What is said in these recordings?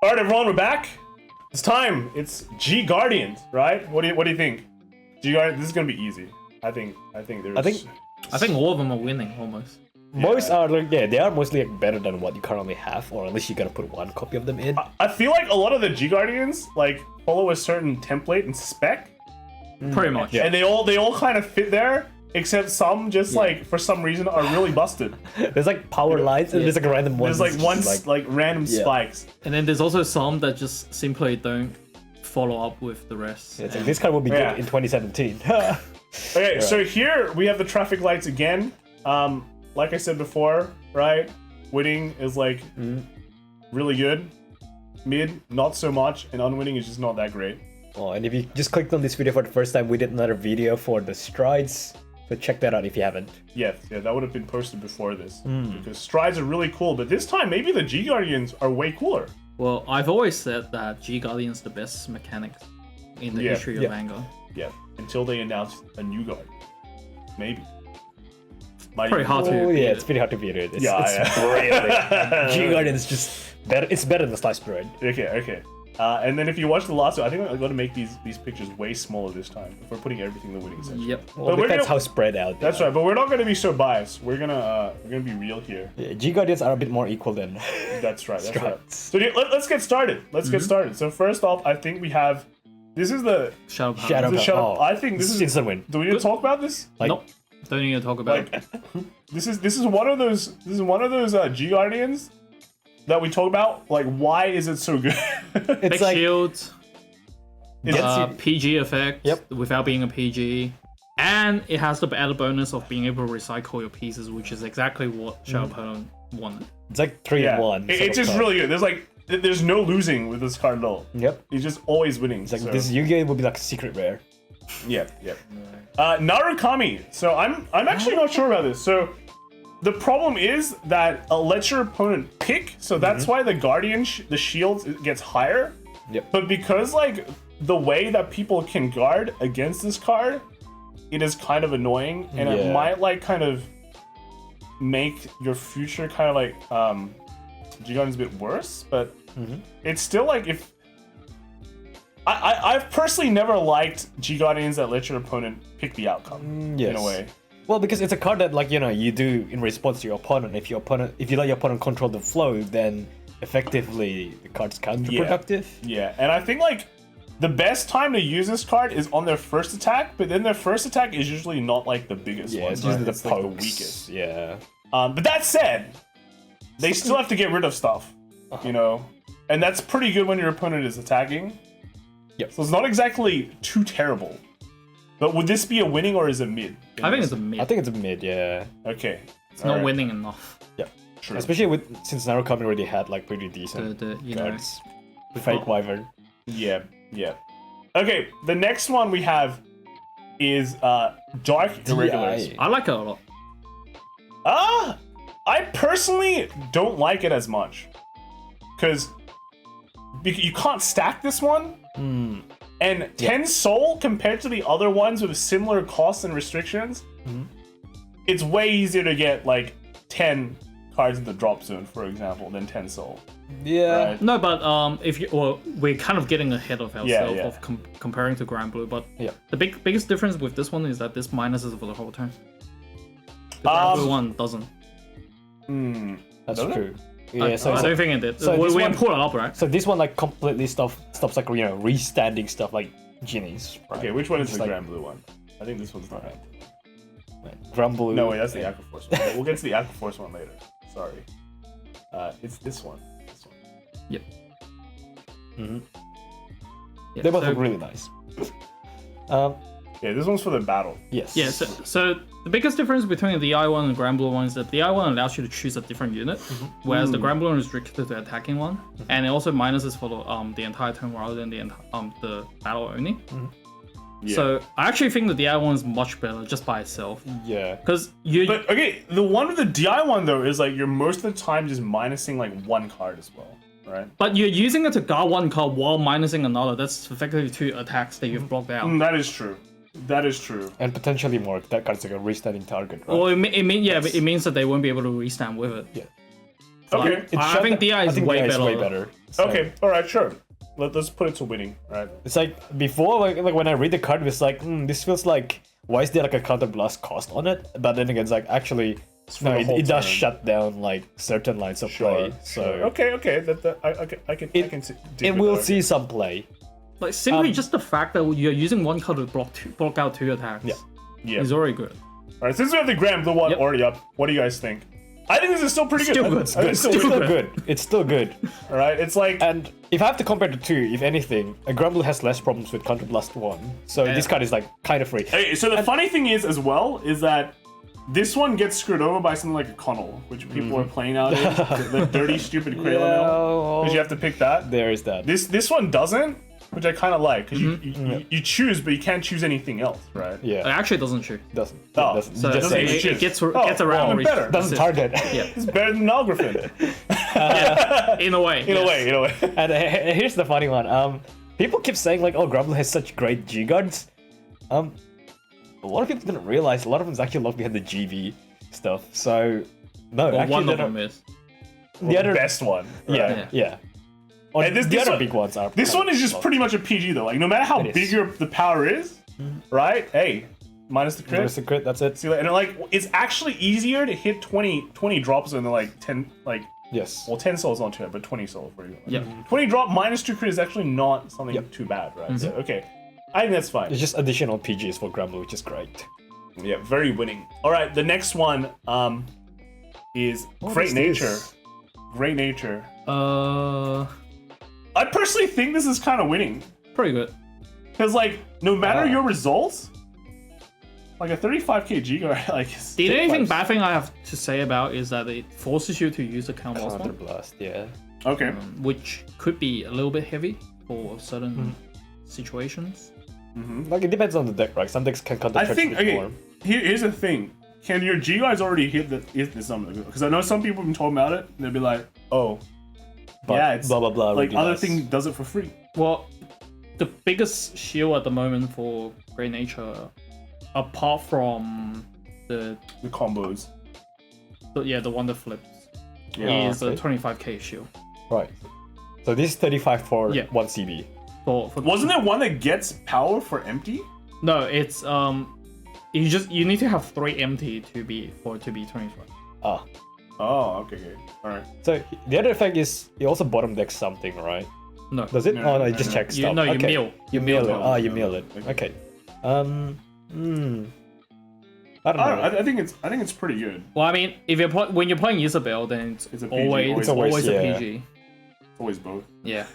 Alright, everyone, we're back. It's time. It's G Guardians, right? What do you think? G Guardians. This is gonna be easy. I think there's. I think all of them are winning almost. Most are like, yeah, they are mostly like better than what you currently have, or at least you gotta put one copy of them in. I feel like a lot of the G Guardians like follow a certain template and spec, Pretty much. and they all kind of fit there, except some just like for some reason are really busted. There's like power lines, and there's like random ones. There's like ones like random spikes. And then there's also some that just simply don't follow up with the rest. Yeah, it's like, this card will be good in 2017. Okay, so here we have the traffic lights again. Like I said before, right? Winning is like really good. Mid, not so much, and unwinning is just not that great. Oh, and if you just clicked on this video for the first time, we did another video for the strides. So check that out if you haven't. Yeah, that would have been posted before this. Because strides are really cool, but this time maybe the G Guardians are way cooler. Well, I've always said that G Guardian's the best mechanics in the history of Vanguard. Yeah, until they announce a new guard. Maybe. Pretty hard to beat yeah, it. it's pretty hard to beat it. It's, Yeah, it's brilliant. G Guardian is just better. It's better than Slice Bread. Okay. And then if you watch the last one, I think I'm going to make these pictures way smaller this time. If we're putting everything in the winning section. Yep. Well, depends how spread out. That's right, but we're not going to be so biased. We're gonna be real here. Yeah, G Guardians are a bit more equal than. That's right. Strides. So let's get started. Get started. So first off, I think we have. This is the Shadow Power. Shadow the Power. I think this is instant win. Do we need to talk about this? Like, Nope. Don't need to talk about it. This is one of those G Guardians that we talk about. Like, why is it so good? it's Big like shield, It's- PG effect Yep. without being a PG. And it has the added bonus of being able to recycle your pieces, which is exactly what Shadow Power wanted. it's like 3-in-1. It's just really good. There's no losing with this card at all. Yep. He's just always winning. It's like this Yu-Gi-Oh would be like a secret rare. Yeah. Narukami. So I'm actually not sure about this. So the problem is that it lets your opponent pick. So that's why the Guardian, the shield gets higher. Yep. But because like the way that people can guard against this card, it is kind of annoying, and it might like kind of make your future kind of like G Guardian's a bit worse. But it's still like if. I've personally never liked G Guardians that let your opponent pick the outcome in a way. Well, because it's a card that, like, you know, you do in response to your opponent. If you let your opponent control the flow, then effectively the card's counterproductive. Yeah, and I think like the best time to use this card is on their first attack, but then their first attack is usually not like the biggest one. It's usually it's the like the pokes. weakest. Yeah. But that said, they still have to get rid of stuff, you know, and that's pretty good when your opponent is attacking. Yep. So it's not exactly too terrible. But would this be a winning or is it mid? I think it's a mid. I think it's a mid, yeah. Okay. It's not winning enough. Yeah. True. Especially since Narukami already had like pretty decent You know, cards. Fake Wyvern. Yeah. Okay, the next one we have is Dark Irregulars. DI. I like it a lot. I personally don't like it as much. Because you can't stack this one. And 10 soul compared to the other ones with similar costs and restrictions, it's way easier to get like 10 cards in the drop zone, for example, than 10 soul. Yeah. Right? No, but we're kind of getting ahead of ourselves Yeah. of comparing to Granblue. But Yeah. the biggest difference with this one is that this minuses for the whole turn. The Granblue one doesn't. That's Does it? true. I Yeah, don't think it did. so we this can one- pull it up, right? So this one like completely stops like, you know, restanding stuff like genies. Right? Okay, which one is It's the like- Granblue one? I think this one's the Granblue. Granblue. No, wait, that's the Aqua Force one. We'll get to the Aqua Force one later. Sorry. It's this one. Yep. They both look really nice. Yeah, this one's for the battle. Yes. Yeah, so the biggest difference between the I1 and Granblue one is that the I1 allows you to choose a different unit, whereas the Granblue one is restricted to the attacking one, and it also minuses for the entire turn rather than the battle only. Yeah. So I actually think the DI one is much better just by itself, Yeah. because you. But okay, the one with the DI one though is like you're most of the time just minusing like one card as well, right? But you're using it to guard one card while minusing another. That's effectively 2 attacks that you've blocked out. That is true. That is true. And potentially more. That card's like a restanding target, right? Or it means that they won't be able to restand with it. Yeah. Okay. I think DI is way better. So Okay, all right, sure. Let's put it to winning. All right. it's like before, like when I read the card, it's like, this feels like, why is there like a counter blast cost on it? But then again, it's like actually, for no, the it, whole it does turn. shut down like certain lines of play. So Okay. I can it dig with will that. see some play. Like simply just the fact that you're using one card to block out 2 attacks Yeah. is already good. All right, since we have the Granblue one Yep. already up, what do you guys think? I think this is still pretty Still good. good. I think it's It's still good. good. It's still good. All right, it's like And if I have to compare the two, if anything, a Granblue has less problems with counter blast 1. So this card is like kind of free. okay, so the funny thing is as well is that this one gets screwed over by something like a Chronicle, which people are playing nowadays. the dirty, stupid Cradle Mill, because you have to pick that. There is that. This one doesn't, which I kind of like, because you choose, but you can't choose anything else, right? It Yeah, actually doesn't shoot. doesn't. Oh, doesn't. So You just doesn't say even it, choose. it gets Oh, around well, the better. doesn't target. Yeah. It's better than Nalgriffin. In a way. In a way, in a way. And here's the funny one. People keep saying like, oh, Grappler has such great G guards. A lot of people didn't realize a lot of them is actually locked behind the GV stuff. So no, Well, actually one of they're them not- is. the other best one. yeah, right? yeah. Or And the this other one- big ones are. This one is just pretty much a PG though. Like no matter how It is. big the power is, right? Hey, minus the crit. There's the crit. That's it. See, and like it's actually easier to hit 20 drops than like 10 like Yes. well 10 souls not too bad, but 20 souls for you. Yep. 20 drop minus 2 crit is actually not something Yep. too bad, right? So okay. I think that's fine. It's just additional PGs for Granblue, which is great. Yeah, very winning. All right, the next one is Great is Nature. this? Great Nature. Uh, I personally think this is kind of winning. pretty good. Because, like, no matter your results, like a 35k G guard, like, is The only thing vibes. bad thing I have to say about is that it forces you to use a counter blast Counter one, blast, yeah. Okay. which could be a little bit heavy for certain situations. Like it depends on the deck, right? Some decks can counter I charge think, a bit more. okay, here's the thing. Can your G guards already hit this number? Because I know some people have been talking about it, and they'll be like, oh, But yeah, it's blah blah blah. like would be other nice. thing does it for free. Well, the biggest shield at the moment for Great Nature, apart from the The combos. the one that flips, Yeah. is okay. a 25k shield. Right. So this is 35 for Yeah. 1 CB. For Wasn't there one that gets power for empty? No, it's you need to have 3 empty to be 25. Ah. Oh, okay. All right. So the other effect is you also bottom deck something, right? No, Does it? No, oh no, no, it just no. checks you, stuff. no, you okay. mill. You mill it. mill. Ah, you mill it. Okay. Okay. I don't know. I think it's pretty good. Well, I mean, if when you're playing Isabel, then it's a PG, always always a yeah. PG. It's always both. Yeah.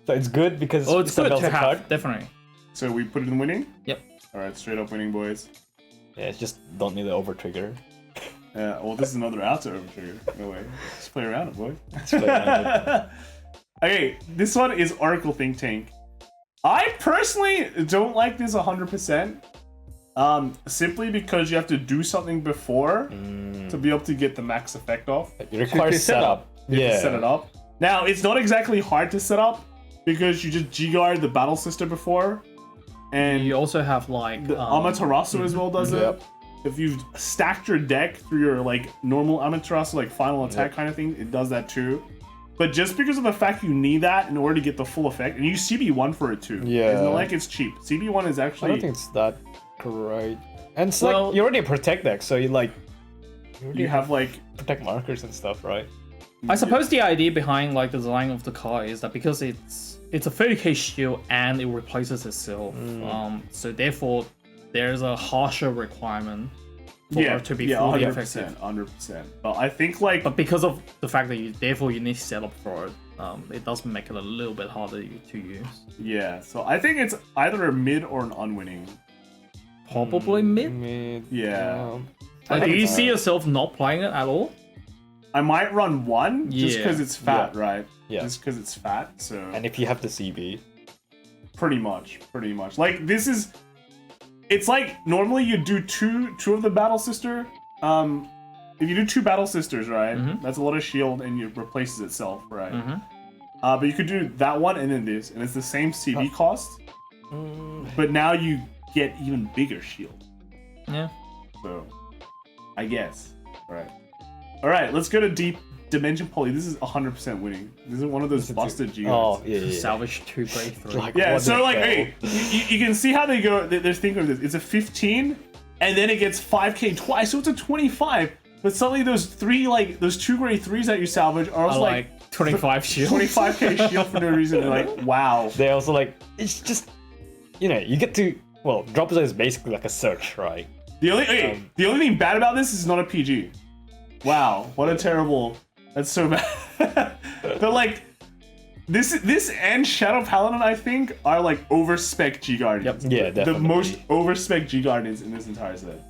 So it's good because Oh, it's good Isabel's to a have, card. definitely. So we put it in winning? Yep. All right, straight up winning, boys. Yeah, it's just don't need the over trigger. Well, this is another outer over trigger. No way. Just play around it, boy. Okay, this one is Oracle Think Tank. I personally don't like this 100%. Simply because you have to do something before to be able to get the max effect off. It requires setup. You have Yeah. to set it up. Now, it's not exactly hard to set up because you just G-guard the Battle Sister before. And You also have like the Amaterasu as well does Yep. it. If you've stacked your deck through your like normal Amaterasu, like final attack kind of thing, it does that too. But just because of the fact you need that in order to get the full effect, and you CB1 for it too. Yeah. It's not like it's cheap. CB1 is I actually... don't think it's that great. And it's Well- like you're already a protect deck, so you like you have like... protect markers and stuff, right? I suppose the idea behind like the design of the card is that because it's a 30k shield and it replaces itself, so therefore there's a harsher requirement for it to be fully 100%, effective. 100%. But I think like... But because of the fact that you need to set up for it, it does make it a little bit harder to use. Yeah, so I think it's either a mid or an unwinning. Probably mid. Yeah. Like, do think you it's- see yourself not playing it at all? I might run one just Yeah. because it's fat, Yeah. right? Yeah. Just because it's fat, so... And if you have the CB, Pretty much. Like, this is... It's like, normally you do two of the Battle Sister. If you do 2 Battle Sisters, right? That's a lot of shield and it replaces itself, right? But you could do that one and then this, and it's the same CB cost. But now you get even bigger shield. Yeah. So, I guess. Alright, let's go to deep Dimension Poly, this is 100% winning. This is one of those busted G Oh, cards. yeah. Salvage 2 grade 3. Like, Yeah, what so the like, hell? hey, you can see how they go. They're thinking of this. It's a 15, and then it gets 5k twice, so it's a 25. But suddenly those those 2 grade 3s that you salvage are also like 25 shield. 25k shield for no reason. You're like, wow. They're also like, it's just, you know, you get to, well, Grappler is basically like a search, right? The only thing bad about this is not a PG. Wow, what a terrible. That's so bad. But like, this and Shadow Paladin, I think, are like over-spec G Guardians. Yep. Yeah, definitely. The most over-spec G Guardians in this entire set.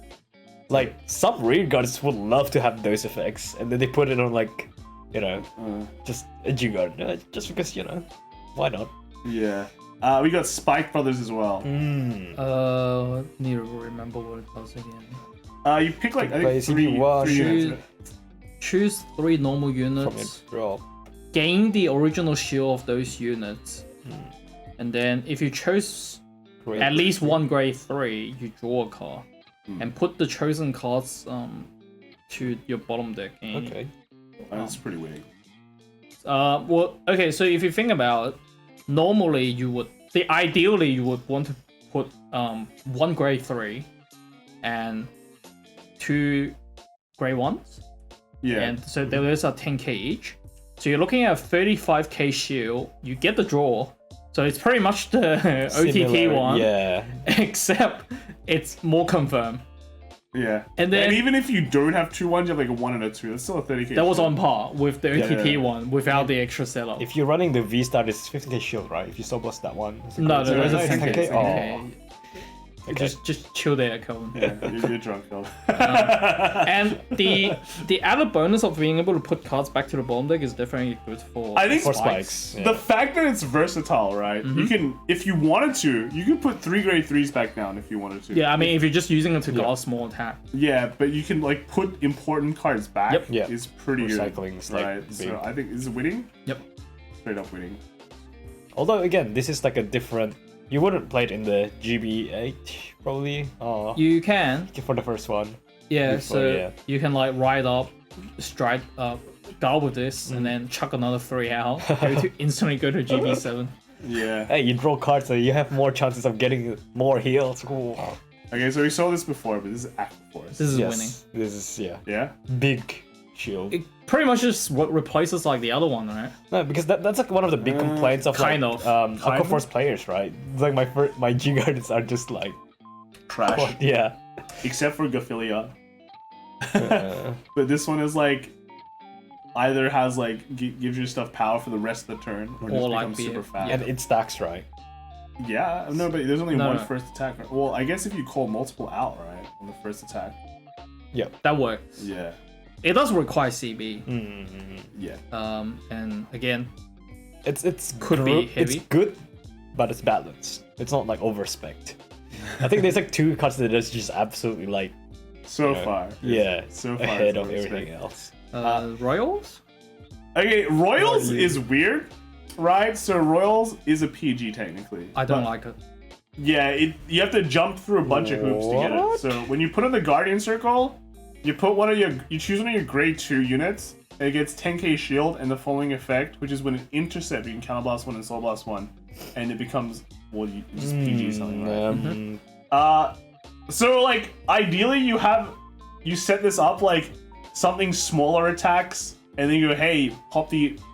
Like, some rear guards would love to have those effects, and then they put it on, like, you know, just a G guard. Just because, you know, why not? Yeah. We got Spike Brothers as well. Need to remember what it does again. You pick like, I Play think, three CD1, units. Choose 3 normal From your units. drop. Gain the original shield of those units. And then if you chose Great. at least 1 grade 3, you draw a card. And put the chosen cards to your bottom deck. And, Okay. That's pretty winning. well, okay, so if you think about it, normally ideally you would want to put 1 grade 3 and 2 grade 1s. Yeah. And so those are 10k each. So you're looking at a 35k shield. You get the draw. So it's pretty much the OTT Similar, one. Yeah. Except it's more confirmed. Yeah. And then- even if you don't have 2 1s, you have like a 1 and a 2. That's still a 30k. That was on par with the OTT yeah. one without the extra setup. If you're running the V-Star, it's 15k shield, right? If you surplus that one. It's No, so it's a it's 10k. Oh. Okay. Just chill there, Colin. Yeah, you're drunk, though. And the added bonus of being able to put cards back to the bottom deck is definitely good for I think For spikes. spikes. The fact that it's versatile, right? You can, if you wanted to, you could put 3 grade 3s back down if you wanted to. Yeah, I mean, if you're just using it to guard small attack. Yeah, but you can like put important cards back. Yep. Yeah. Is pretty good. Recycling's, like, right. big. So I think this is winning. Yep. Straight up winning. Although, again, this is like a different... You wouldn't play it in the GB8, probably. You can, For the first one. yeah, Before, so yeah. you can like ride up, strike guard with this, and then chuck another 3 out, instantly go to GB7. Yeah. Hey, you draw cards, so you have more chances of getting more heals. Ooh. Okay, so we saw this before, but this is Aqua Force. This is Yes, winning. this is, yeah. Yeah. Big shield. It pretty much just what replaces like the other one, right? No, because that's like one of the big complaints of kind like, of. Aqua Force players, right? It's like my G Guardians are just like, Trash. yeah. Except for Gaphilia. Uh, But this one is like either has like gives your stuff power for the rest of the turn, or just like becomes be- super fast. and it stacks, right? Yeah, no, but there's only No, one no. first attack. Right? Well, I guess if you call multiple out, right, on the first attack. That works. Yeah. It does require CB. Yeah. And again, It's Could be heavy. It's good, but it's balanced. It's not like overspect. I think there's like 2 cards that is just absolutely like So far. yeah, So far. ahead it's of overspec. everything else. Royals? Okay, Royals is weird, right? So Royals is a PG technically. I don't but- like it. Yeah, you have to jump through a bunch of hoops to get it. What? So when you put in the Guardian Circle, you choose one of your grade 2 units, and it gets 10k shield and the following effect, which is when it intercepts, you can counterblast 1 and soul blast 1, and it becomes you just PG something, right? So like ideally you set this up like something smaller attacks, and then you go, hey,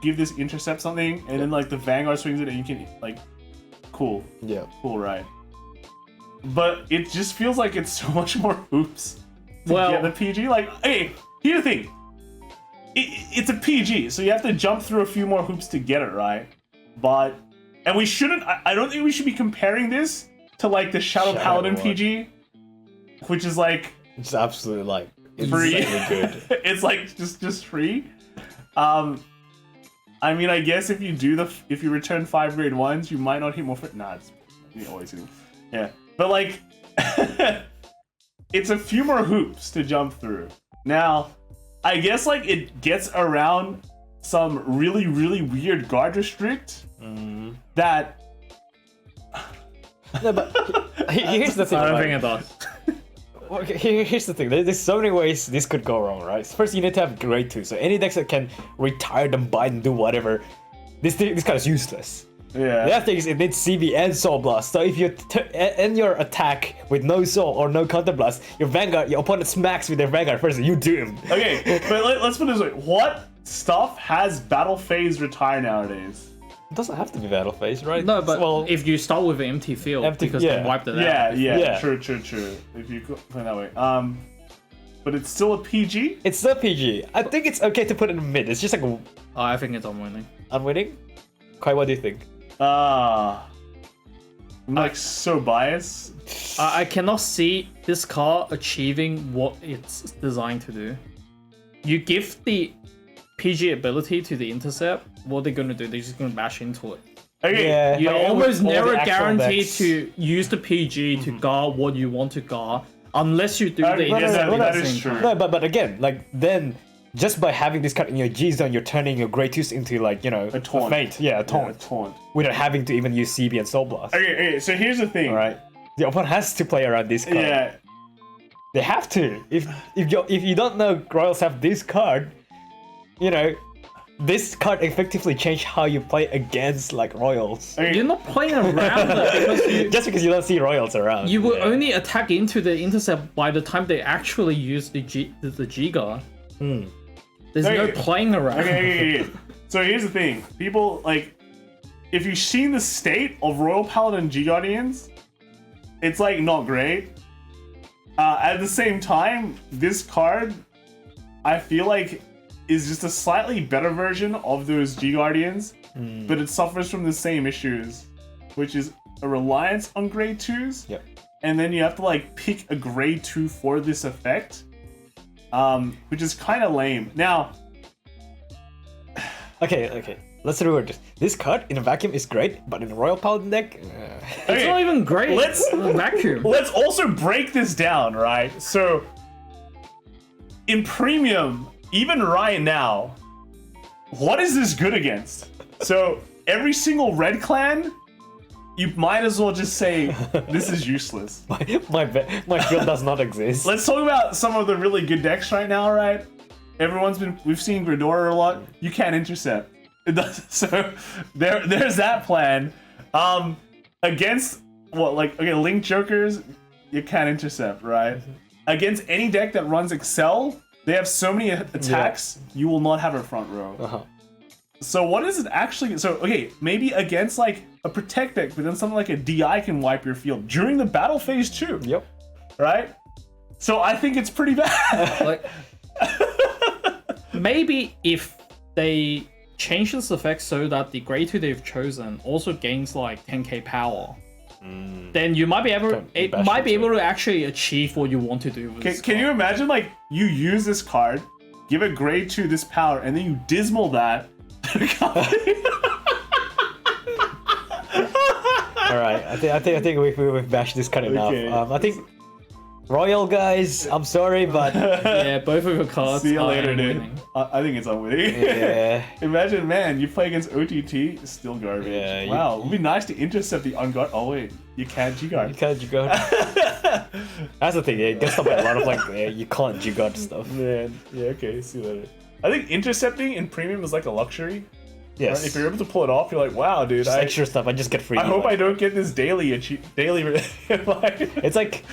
give this intercept something, and then like the Vanguard swings it, and you can like, cool. Yeah. Cool, right? But it just feels like it's so much more hoops to Well- get the PG. Like, hey, here's the thing. It's a PG, so you have to jump through a few more hoops to get it, right? But, and we shouldn't, I don't think we should be comparing this to like the Shadow Paladin one. PG, which is like It's absolutely like free. insanely good. It's like just free. I mean, I guess if you return 5 grade 1s, you might not hit more. Nah, you always hit. Yeah, but like, it's a few more hoops to jump through. Now, I guess like it gets around some really weird guard restrict that. No, but here's the thing. I don't right? think it does. okay, here's the thing. There's so many ways this could go wrong, right? First, you need to have grade 2. So any decks that can retire them, bind, and do whatever, this card is useless. Yeah. The other thing is it needs CB and Soul Blast. So if you end your attack with no Soul or no Counter Blast, your opponent smacks with their Vanguard first, and you doom. Okay, but let's put it this way. What stuff has Battle Phase retire nowadays? It doesn't have to be Battle Phase, right? No, but if you start with an empty field, because they wiped it out. Yeah. True. If you put it that way. But it's still a PG? It's still PG. I think it's okay to put it in mid. It's just like I think it's unwinning. unwinning. Kai, what do you think? I'm like so biased. I cannot see this card achieving what it's designed to do. You give the PG ability to the intercept, what are they gonna do? They're just gonna bash into it. Okay. Yeah, You're like, almost all the never actual guaranteed decks. to use the PG to guard what you want to guard, unless you do the no, intercept no, at that the is same true. time. No, but again, like then just by having this card in your G zone, you're turning your grade 2s into like, you know, A taunt. feint. Yeah, a taunt. Taunt. Without having to even use CB and Soul Blast. Okay, so here's the thing. Alright. The opponent has to play around this card. Yeah. They have to. If you don't know Royals have this card, you know, this card effectively changed how you play against like Royals. Okay. You're not playing around it because Just because you don't see Royals around. you will only attack into the intercept by the time they actually use the G guard. There's no Okay. playing around. Okay. So here's the thing. People, like, if you've seen the state of Royal Paladin G Guardians, it's like not great. At the same time, this card, I feel like, is just a slightly better version of those G Guardians, but it suffers from the same issues, which is a reliance on grade 2s. Yep. And then you have to like pick a grade 2 for this effect, which is kind of lame. Now, Okay. Let's reword this. This card in a vacuum is great, but in a Royal Paladin deck, It's not even great. Let's- vacuum. let's also break this down, right? So, in premium, even right now, what is this good against? So, every single red clan, you might as well just say, this is useless. my field does not exist. Let's talk about some of the really good decks right now, right? We've seen Gridora a lot. You can't intercept. It does, so there's that plan. Against Link Jokers, you can't intercept, right? Against any deck that runs Excel, they have so many attacks, you will not have a front row. So what is it actually? So okay, maybe against like a protect deck, but then something like a DI can wipe your field during the battle phase too. Yep. Right? So I think it's pretty bad. Like, maybe if they change this effect so that the grade 2 they've chosen also gains like 10k power, then you might be able to actually achieve what you want to do with this Can you imagine like you use this card, give a grade 2 this power, and then you dismal that? Alright, I think we've bashed this card enough. Okay. I think Royal guys, I'm sorry, but Yeah, both of your cards See you are later, dude. winning. I think it's unwinning. yeah. Imagine, man, you play against OTT, it's still garbage. Yeah, wow, it would be nice to intercept the unguard. Oh wait, you can't G-guard. You can't G-Guard. That's the thing, it gets stuff like a lot of like, you can't G-Guard stuff. Man, yeah, okay, see you later. I think intercepting in premium is like a luxury. Yes. Right? If you're able to pull it off, you're like, wow, dude. Just extra stuff, I just get free. I hope like, I don't get this daily. It's like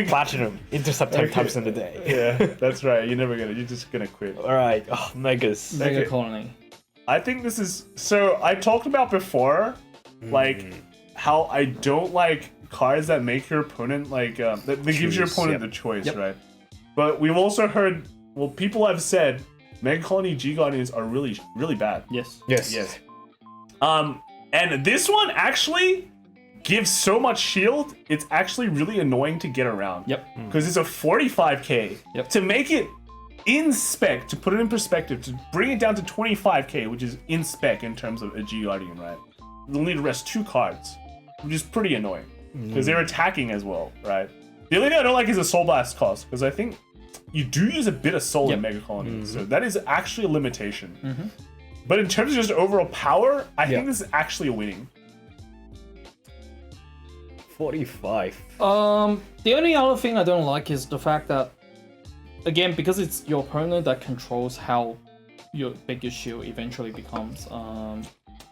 platinum, intercept 10 Okay. times in a day. Yeah, that's right. You're never gonna. You're just gonna quit. Alright, oh, Megas. Megacolony. I think this is so. I talked about before, like how I don't like cards that make your opponent like that gives your Choose, opponent yep. the choice, right? But we've also heard. Well, people have said Megacolony G Guardians are really, really bad. Yes. Yes. Yes. And this one actually gives so much shield, it's actually really annoying to get around. Yep. Because it's a 45k. Yep. To make it in spec, to put it in perspective, to bring it down to 25k, which is in spec in terms of a G Guardian, right? You'll need to rest 2 cards, which is pretty annoying. Because they're attacking as well, right? The only thing I don't like is the Soul Blast cost, because I think you do use a bit of soul in Megacolony, so that is actually a limitation. But in terms of just overall power, I think this is actually a winning. 45. The only other thing I don't like is the fact that, again, because it's your opponent that controls how big your shield eventually becomes.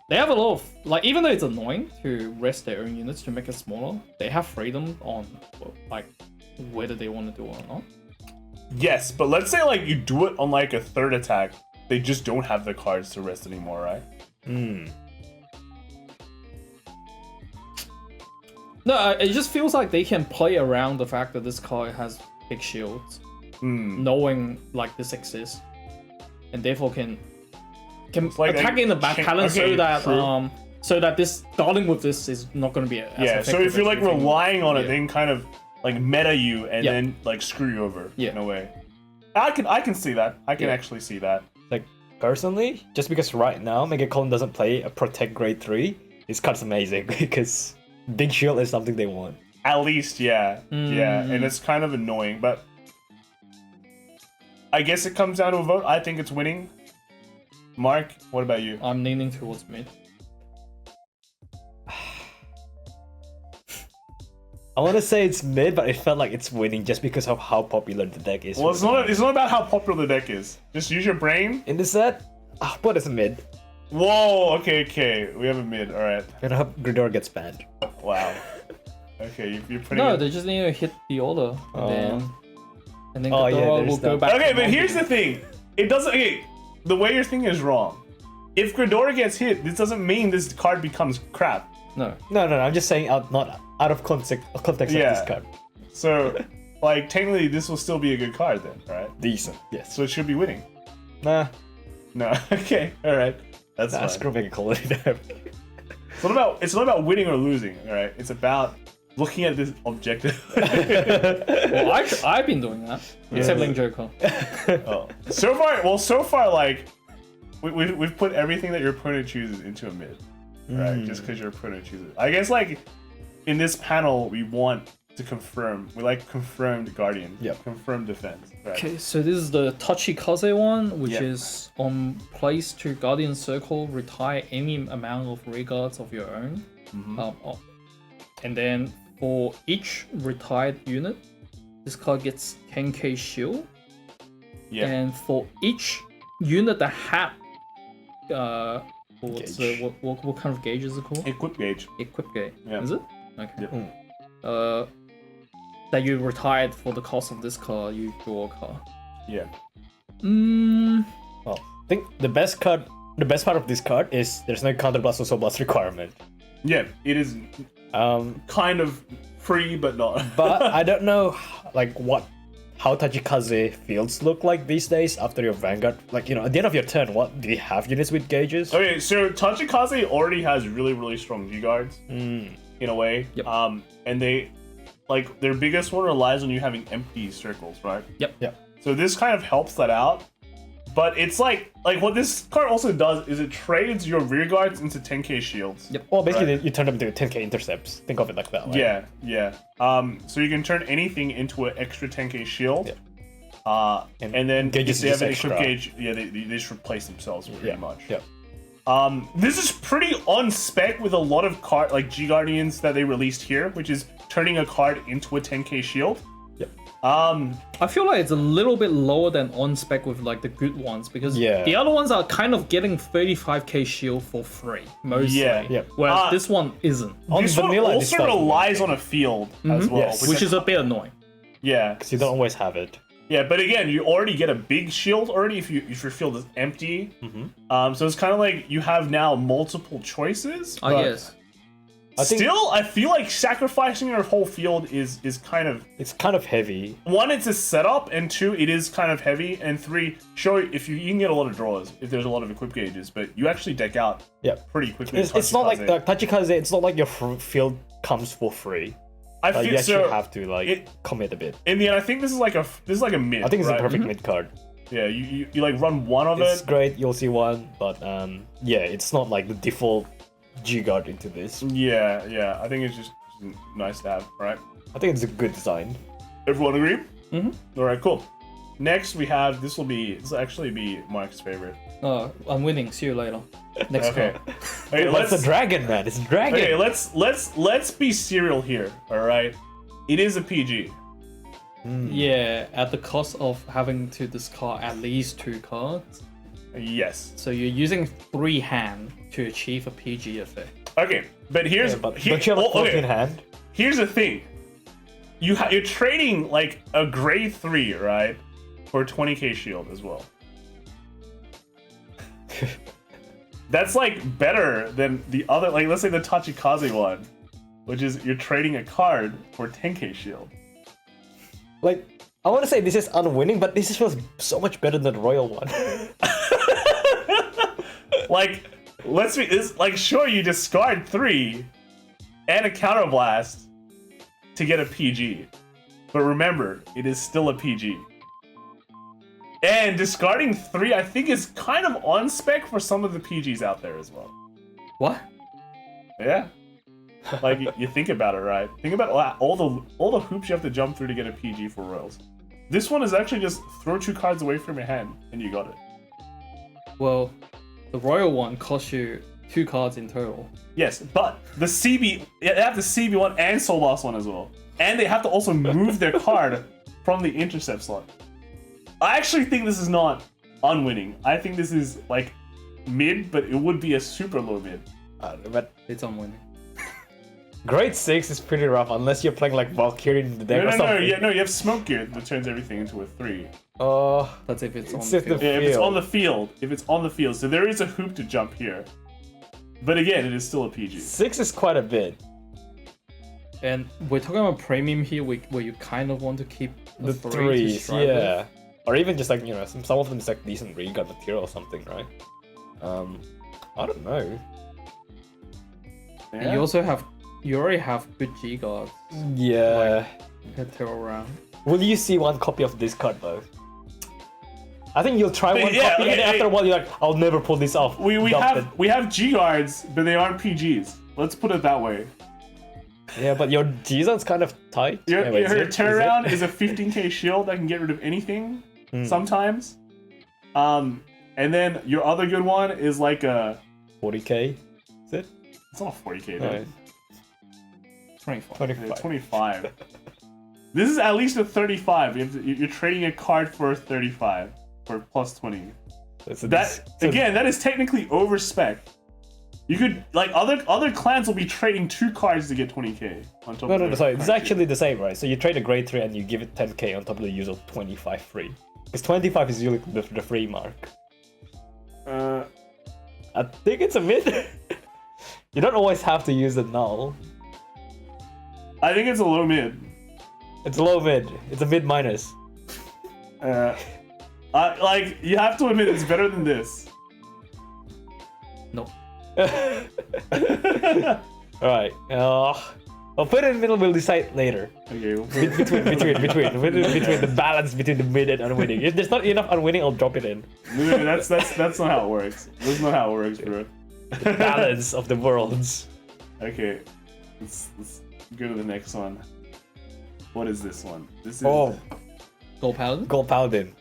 They have a lot of, like, even though it's annoying to rest their own units to make it smaller, they have freedom on, like, whether they want to do it or not. Yes, but let's say, like, you do it on, like, a third attack. They just don't have the cards to rest anymore, right? No, it just feels like they can play around the fact that this card has big shields, knowing, like, this exists, and therefore can like attack in the back pattern so that this starting with this is not going to be as effective. So if you're like relying on it, Yeah. they can kind of like meta you and then like screw you over in a way. I can see that. I can actually see that. Like, personally, just because right now Megacolony doesn't play a Protect Grade 3, this card's amazing because Big Shield is something they want. At least, yeah, and it's kind of annoying, but I guess it comes down to a vote. I think it's winning. Mark, what about you? I'm leaning towards mid. I want to say it's mid, but it felt like it's winning just because of how popular the deck is. Well, it's not about how popular the deck is. Just use your brain. In this set, I'll put it as a mid. Whoa, okay. We have a mid, alright. And I hope Gridor gets banned. Wow. Okay, you're putting No, it... they just need to hit the order, and then Oh, yeah, Ghidorah there's will go that. back. Okay, to but here's the normal. thing. It doesn't... Okay, the way you're thinking is wrong. If Gridorah gets hit, this doesn't mean this card becomes crap. No. No, I'm just saying not out of context of this card. So, like, technically, this will still be a good card then, right? Decent, yes. So it should be winning. Nah, No, okay, alright. That's fine. screw Megacolony. It's not about winning or losing, alright? It's about looking at this objective. Well, I've been doing that. Except Link Joker. Oh. So far, like, we've put everything that your opponent chooses into a mid, right? Just because your opponent chooses. I guess, like, in this panel, we want to confirm. We like confirmed Guardian. Yep. Confirmed defense. Right. Okay, so this is the Tachikaze one, which Yep. is on place to Guardian Circle, retire any amount of regards of your own. And then for each retired unit, this card gets 10k shield. Yeah. And for each unit that had what kind of gauge is it called? Equip gauge. Equip gauge. Yeah. Is it? Okay. Yep. That you retired for the cost of this card, you draw a card. Yeah. Well, I think the best part of this card is there's no counterblast or soul blast requirement. Yeah. It is kind of free, but not. But I don't know, like, how Tachikaze fields look like these days after your Vanguard. Like, at the end of your turn, what do you have units with gauges? Okay, so Tachikaze already has really, really strong G-Guards, in a way. Yep. And they, like, their biggest one relies on you having empty circles, right? Yep. So this kind of helps that out. But it's like what this card also does is it trades your rear guards into 10k shields. Yep. Well, basically, you turn them into 10k intercepts. Think of it like that. Right? Yeah. So you can turn anything into an extra 10k shield. Yep. And then gauges if they have an just equip extra. gauge, they just replace themselves pretty much. Yep. This is pretty on spec with a lot of G Guardians that they released here, which is turning a card into a 10k shield. Yep. I feel like it's a little bit lower than on spec with like the good ones because the other ones are kind of getting 35k shield for free mostly. Yeah. Whereas this one isn't. This one vanilla, also relies on a field as well, Yes. Which is a bit annoying. yeah. Because you don't always have it. Yeah, but again, you already get a big shield already if your field is empty. So it's kind of like you have now multiple choices. I guess. Still, I feel like sacrificing your whole field is kind of... It's kind of heavy. One, it's a setup, and two, it is kind of heavy, and three, sure, if you can get a lot of draws if there's a lot of equip gauges, but you actually deck out pretty quickly. It's not like Tachikaze. It's not like your field comes for free. I You feel actually have to commit a bit. In the end, I think this is like a mid. I think it's right? a perfect mid card. Yeah, you like run one of It's it. great. You'll see one, but it's not like the default G guard into this. Yeah. I think it's just nice to have, right? I think it's a good design. Everyone agree? All right, cool. Next we have this will actually be Mark's favorite. I'm winning. See you later. Next Okay. card. Okay, It's a dragon, man. It's a dragon. Okay, let's be serial here. All right, it is a PG. Yeah, at the cost of having to discard at least 2 cards. Yes. So you're using 3 hand to achieve a PG effect. Okay, but here's Yeah, but here- don't you have a oh, clock okay. in hand? Here's the thing. You're trading like a grade 3, right, for a 20k shield as well. That's like better than the other, like let's say the Tachikaze one, which is you're trading a card for 10k shield. Like, I want to say this is unwinning, but this feels so much better than the royal one. Like, let's be, it's like sure you discard 3 and a counterblast to get a PG, but remember it is still a PG. And discarding 3, I think, is kind of on spec for some of the PGs out there as well. What? Yeah. Like you think about it, right? Think about all the hoops you have to jump through to get a PG for Royals. This one is actually just throw 2 cards away from your hand and you got it. Well, the royal one costs you 2 cards in total. Yes, but the CB, they have the CB one and Soul Boss one as well, and they have to also move their card from the intercept slot. I actually think this is not unwinning. I think this is like mid, but it would be a super low mid. But It's unwinning. grade 6 is pretty rough unless you're playing like Valkyrie in the deck or No, something. you have Smoke Gear that turns everything into a 3. That's if it's on It's the just the field. Yeah, if it's Field. on the field, so there is a hoop to jump here. But again, it is still a PG. 6 is quite a bit. And we're talking about premium here, where you kind of want to keep The 3 to threes, strive with. yeah. Or even just like, you know, some of them is like decent reguard material or something, right? I don't know. And you already have good G guards Yeah. to throw around. Will you see one copy of this card though? I think you'll try one yeah, copy okay, and after a while you're like, I'll never pull this off. We Dump it. have G guards, but they aren't PGs. Let's put it that way. Yeah, but your G-Zone's kind of tight. Your Anyway, turnaround is a 15k shield that can get rid of anything sometimes. And then your other good one is like a 40k. Is it? it's not a 40k, dude. Alright. 25. 25. 25. This is at least a 35. You're trading a card for a 35 for plus 20. That is technically over spec. You could like other clans will be trading 2 cards to get 20k on top. No, of sorry. It's actually the same, right? So you trade a grade 3 and you give it 10k on top of the usual 25 free. Because 25 is usually the free mark. I think it's a mid. You don't always have to use the null. I think it's a low mid. It's low mid. It's a mid minus. Like you have to admit it's better than this. No. Alright. I'll put it in the middle. We'll decide later. Okay. Between the balance between the mid and unwinning. If there's not enough unwinning, I'll drop it in. No, that's not how it works. That's not how it works, bro. The balance of the worlds. Okay, let's go to the next one. What is this one? This is Gold Paladin? Gold Paladin.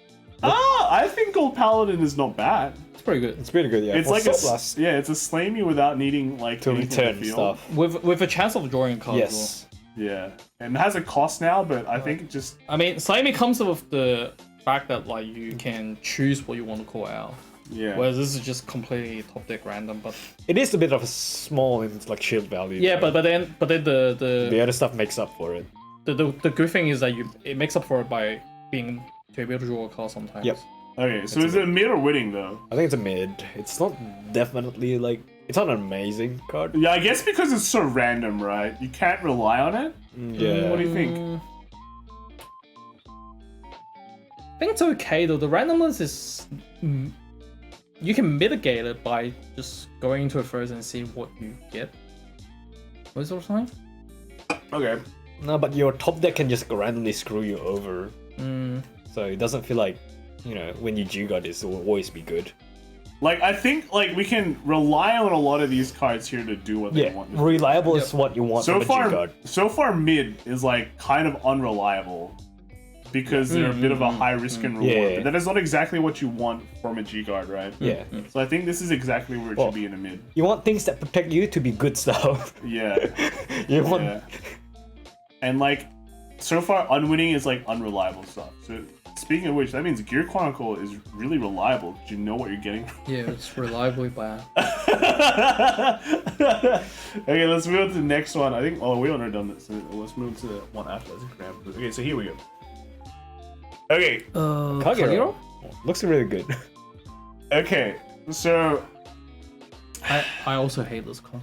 I think Gold Paladin is not bad. It's pretty good. It's pretty good, yeah. It's For like surplus it's a slay me without needing like to anything in return the field. stuff. With a chance of drawing cards. Yes. Yeah, and it has a cost now, but I think it just I mean, Slimy comes with the fact that like you can choose what you want to call out. yeah. Whereas this is just completely top deck random, but It is a bit of a small in like shield value. yeah, right? but then the the other stuff makes up for it. good thing is that it makes up for it by being to be able to draw a card sometimes. Yep. Okay, so is it mid or winning though? I think it's a mid. It's not definitely like it's not an amazing card. Yeah, I guess because it's so random, right? You can't rely on it. Yeah. What do you think? I think it's okay though. The randomness is you can mitigate it by just going into it first and see what you get. What sort of time? Okay. No, but your top deck can just randomly screw you over. So it doesn't feel like, you know, when you G-Guard this, it will always be good. Like I think like we can rely on a lot of these cards here to do what they Yeah, want. reliable is what you want So from a G-Guard. far mid is like kind of unreliable. because they're a bit of a high risk and reward. Yeah. But that is not exactly what you want from a G-Guard, right? Yeah. So I think this is exactly where it should be in a mid. You want things that protect you to be good stuff. Yeah. You want Yeah. And like, so far, unwinning is like unreliable stuff. So speaking of which, that means Gear Chronicle is really reliable because you know what you're getting. Yeah, it's reliably bad. Okay, let's move on to the next one. I think, oh, we already done this. So let's move to the one after. That's a Granblue. Okay, so here we go. Okay, Kagero? Looks really good. okay, so I also hate this card.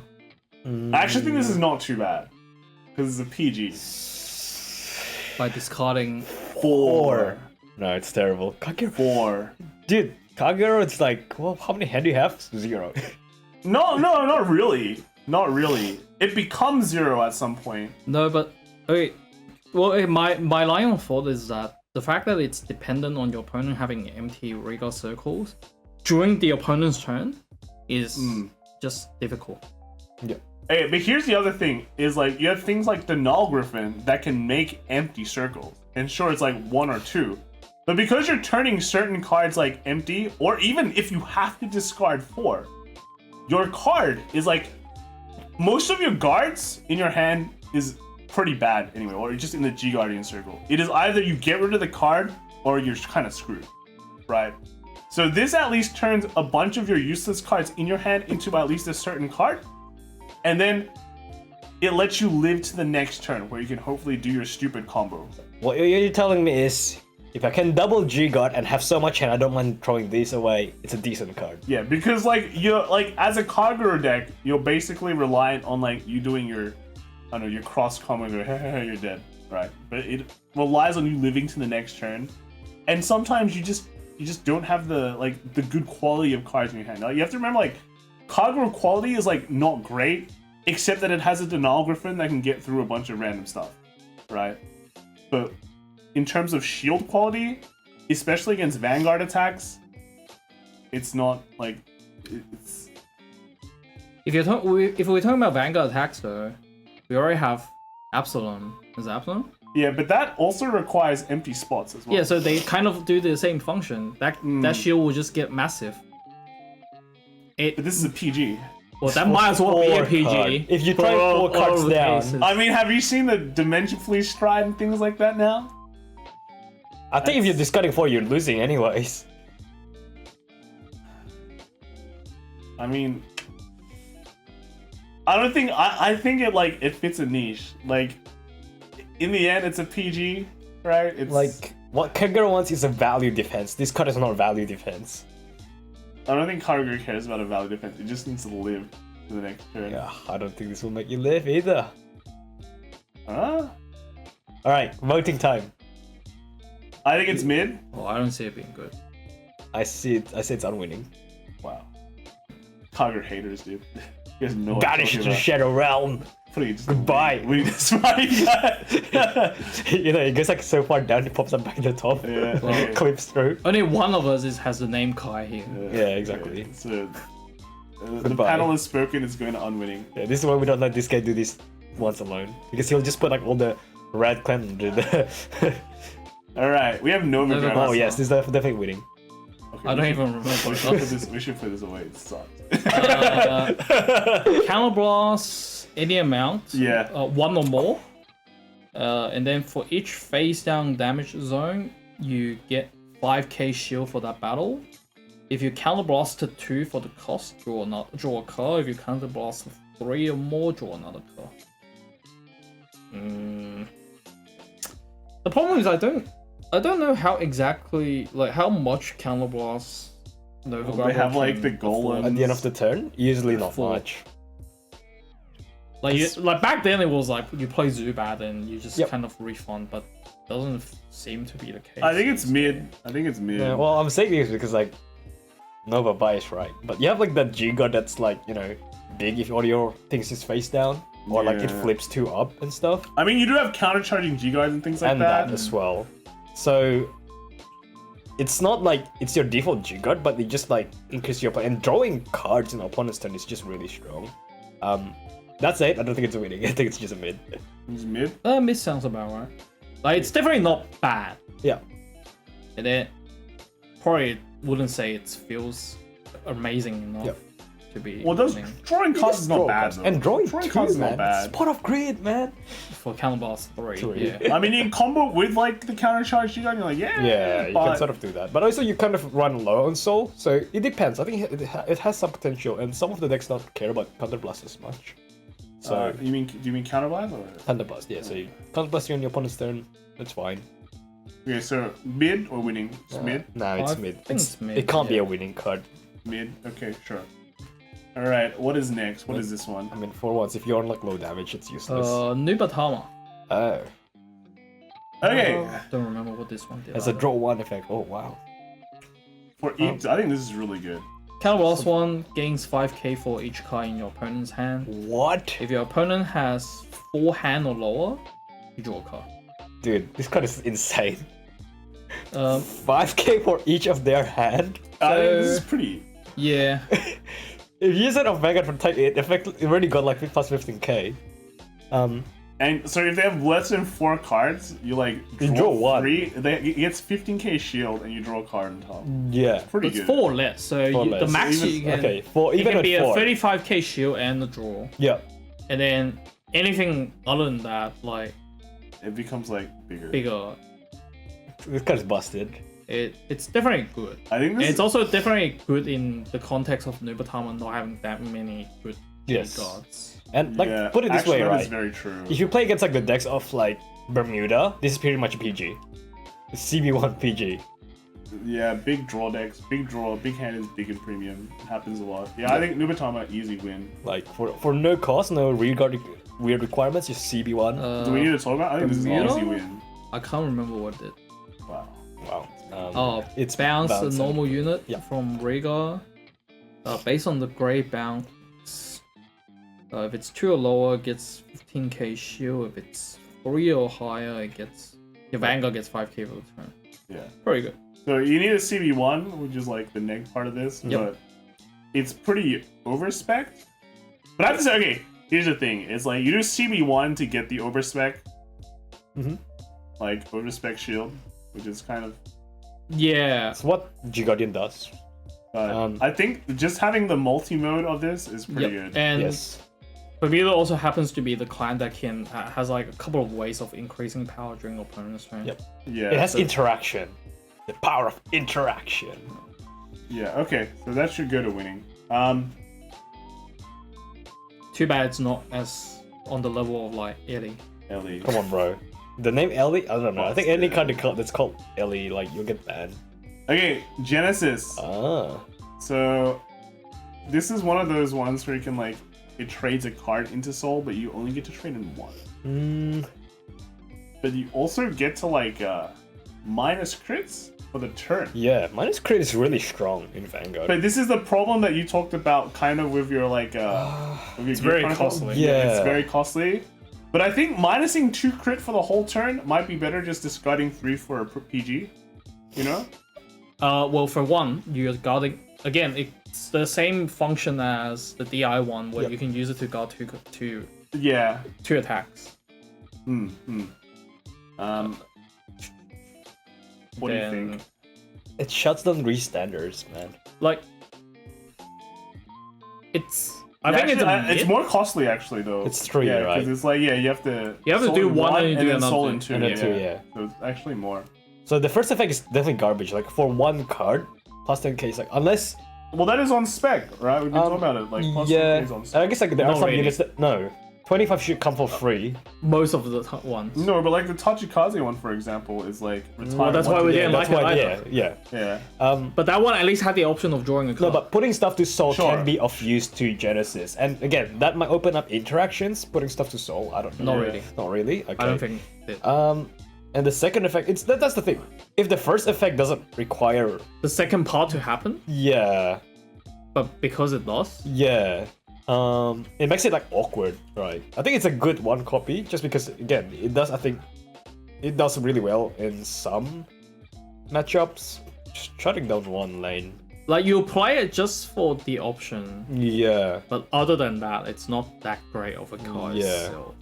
I actually think this is not too bad because it's a PG. By discarding 4. No, it's terrible. Kagero. 4. Dude, Kagero, it's like, well, how many hand do you have? 0. No, not really. Not really. It becomes 0 at some point. No, but okay. Well, my line of thought is that the fact that it's dependent on your opponent having empty Regal circles during the opponent's turn is just difficult. Yeah. Hey, but here's the other thing: is like you have things like the Null Griffin that can make empty circles, and sure, it's like 1 or 2. But because you're turning certain cards like empty, or even if you have to discard 4, your card is like most of your guards in your hand is pretty bad anyway, or just in the G Guardian circle. It is either you get rid of the card or you're kind of screwed, right? So this at least turns a bunch of your useless cards in your hand into at least a certain card, and then it lets you live to the next turn where you can hopefully do your stupid combo. What you're telling me is, if I can double G-Guard and have so much hand, I don't mind throwing these away. It's a decent card. Yeah, because like you're like as a Kagero deck, you're basically reliant on like you doing your, I don't know, your cross combo, you're dead, right? But it relies on you living to the next turn, and sometimes you just don't have the the good quality of cards in your hand. Like, you have to remember, like, Kagero quality is like not great, except that it has a Denal Griffin that can get through a bunch of random stuff, right? But in terms of shield quality, especially against Vanguard attacks, it's not like it's. If we're talking about Vanguard attacks though, we already have Absalom. Is it Absalom? Yeah, but that also requires empty spots as well. Yeah, so they kind of do the same function. That shield will just get massive. But this is a PG. Well, that might as well be a PG. Card. If you try 4 cards down, I mean, have you seen the Dimension Fleece Stride and things like that now? I think if you're discarding 4, you're losing anyways. I mean, I don't think I think it fits a niche. Like, in the end, it's a PG, right? It's Like, what Kagero wants is a value defense. This card is not value defense. I don't think Kagero cares about a value defense. It just needs to live to the next turn. Yeah, I don't think this will make you live either. Huh? Alright, voting time. I think it's mid. Oh, I don't see it being good. I say it's unwinning. Wow. Kagero haters, dude. You guys know what I'm Banish talking to the about. Shadow Realm. Putting it just Goodbye. We just You know, it goes like so far down, it pops up back at the top. Yeah. Okay. Clips through. Only one of us has the name Kai here. Yeah, exactly. Okay, so the Goodbye. panel has spoken. It's going to unwinning. Yeah, this is why we don't let this guy do this once alone. Because he'll just put like all the red clan under the... All right, we have Nova. Nova. Grappler. Oh yes, this is definitely winning. Okay, I we don't should- even remember. We should put this away. It sucks. Counterblast, any amount. Yeah. 1 or more. And then for each face down damage zone, you get 5k shield for that battle. If you counterblast to 2 for the cost, draw a card. If you counterblast to 3 or more, draw another card. The problem is I don't know how exactly, like, how much counterblast Nova They have Grappler like can the golem. afford. At the end of the turn, usually not Full. much. Like back then, it was like you play Zubat and you just Yep. kind of refund, but doesn't seem to be the case. I think it's mid. Yeah, well, I'm saying this because like Nova bias, right? But you have like that G-God that's like, you know, big if all your things is face down, or like it Yeah. flips 2 up and stuff, I mean, you do have countercharging G-Guards and things like and that. that as well. So it's not like it's your default G-God, but it just like increases your play. And drawing cards in opponent's turn is just really strong. That's it. I don't think it's a winning. I think it's just a mid. It's mid. Mid sounds about right. Like it's definitely not bad. Yeah. And then probably wouldn't say it feels amazing enough Yep. to be Well, those winning. drawing cards is not bad though. And drawing cards two, is man. not bad. Spot of grid, man. For Counterblast 3. Three. Yeah. I mean, you can combo with like the counter charge you got, you're like, yeah. Yeah, you but can sort of do that. But also you kind of run low on soul, so it depends. I think it has some potential, and some of the decks don't care about counterblast as much. So do you mean counterblast or? counterblast, yeah. So you counterblast you on your opponent's turn. That's fine. Okay, so mid or winning? It's mid. Nah, it's I mid. think it's mid, It can't be yeah. a winning card. Mid. Okay, sure. All right. What is next? What is this one? I mean, for once, if you're on like low damage, it's useless. Nubatama. Oh, Okay. Don't remember what this one did. as a draw one effect. Oh wow. For each, I think this is really good. Counterblast 1 gains 5k for each card in your opponent's hand. What? If your opponent has 4 hand or lower, you draw a card. Dude, this card is insane. 5k Um, for each of their hand. I think this So- is pretty. yeah. If you use it on Vanguard for type 8, it already got like plus 15k. And so if they have less than 4 cards, you like You draw one. 3. It gets 15k shield, and you draw a card on top. Yeah. Pretty It's good. 4 less, so Four the less. max Even- you can, Okay, for it even can at be 4. a 35k shield and a draw. Yeah. And then anything other than that, like It becomes like bigger. bigger, This card is busted. it's definitely good. I think And this it's also definitely good in the context of Nubatama not having that many good Yes. cards. And like, yeah, put it this actually, way, that right? is very true. If you play against like the decks of like Bermuda, this is pretty much a PG. It's CB1 PG. Yeah, big draw decks, big draw, big hand is big in premium. It happens a lot. Yeah, I think Nubatama easy win. Like for no cost, no weird requirements, just CB1. Do we need to talk about? I think this is an Bermuda? easy win. I can't remember what it. Wow. Wow. It's bounce a bouncing. normal unit Yeah. from Rhaegar. Based on the grey bounce. If it's 2 or lower, it gets 15k shield. If it's 3 or higher, it gets your Vanguard gets 5k for the turn. Yeah. Very good. So you need a CB1, which is like the neg part of this, Yep. but it's pretty overspec. But I have to say, okay, here's the thing: it's like you do CB1 to get the overspec, Mhm. like overspec shield, which is kind of. Yeah. That's what G-Guardian does. I think just having the multi mode of this is pretty Yep. good. And Yes. Bermuda also happens to be the clan that can has like a couple of ways of increasing power during opponent's turn. Yep. Yeah. It has so- interaction. The power of interaction. Yeah. Okay. So that should go to winning. Too bad it's not as on the level of like Ellie. Ellie. Come on, bro. The name Ellie? I don't know. I think any Busted. kind of card that's called Ellie, like, you'll get banned. Okay. Genesis. Ah. So this is one of those ones where you can like it trades a card into soul, but you only get to trade in one. But you also get to like minus crits for the turn. Yeah, minus crit is really strong in Vanguard. But this is the problem that you talked about kind of with your like with your very Chronicle. costly. Yeah. It's very costly. But I think minusing 2 crit for the whole turn might be better just discarding 3 for a PG. You know? Well, for one, you're guarding again. It's the same function as the DI one, where Yep. you can use it to guard two Yeah. attacks. What do you Then, think? It shuts down re-standards, man. Like, it's. I think it's a it's mid. more costly actually though. It's 3, yeah, right? because it's like you have to soul do in one and you do then another soul thing. in 2. And then 2, yeah. So it's actually more. So the first effect is definitely garbage. Like, for one card, plus 10k is like, unless... Well, that is on spec, right? We've been talking about it. Like plus yeah, 10K is on and spec. I guess like there are Not some really. units that... No. 25 should come for free. Most of the ones. No, but like the Tachikaze one, for example, is like retired. Well, that's why we didn't That's like it why, either. yeah. But that one at least had the option of drawing a No, card. but putting stuff to soul Sure. can be of use to Genesis. And again, that might open up interactions, putting stuff to soul. I don't know. Not really. Not really? Okay. I don't think it. And the second effect, that's the thing. If the first effect doesn't require... The second part to happen, Yeah. but because it does, Yeah. It makes it like awkward, right? I think it's a good one copy, just because again, it does. I think it does really well in some matchups. Just shutting down one lane. like you play it just for the option, Yeah, but other than that, it's not that great of a card. Yeah. So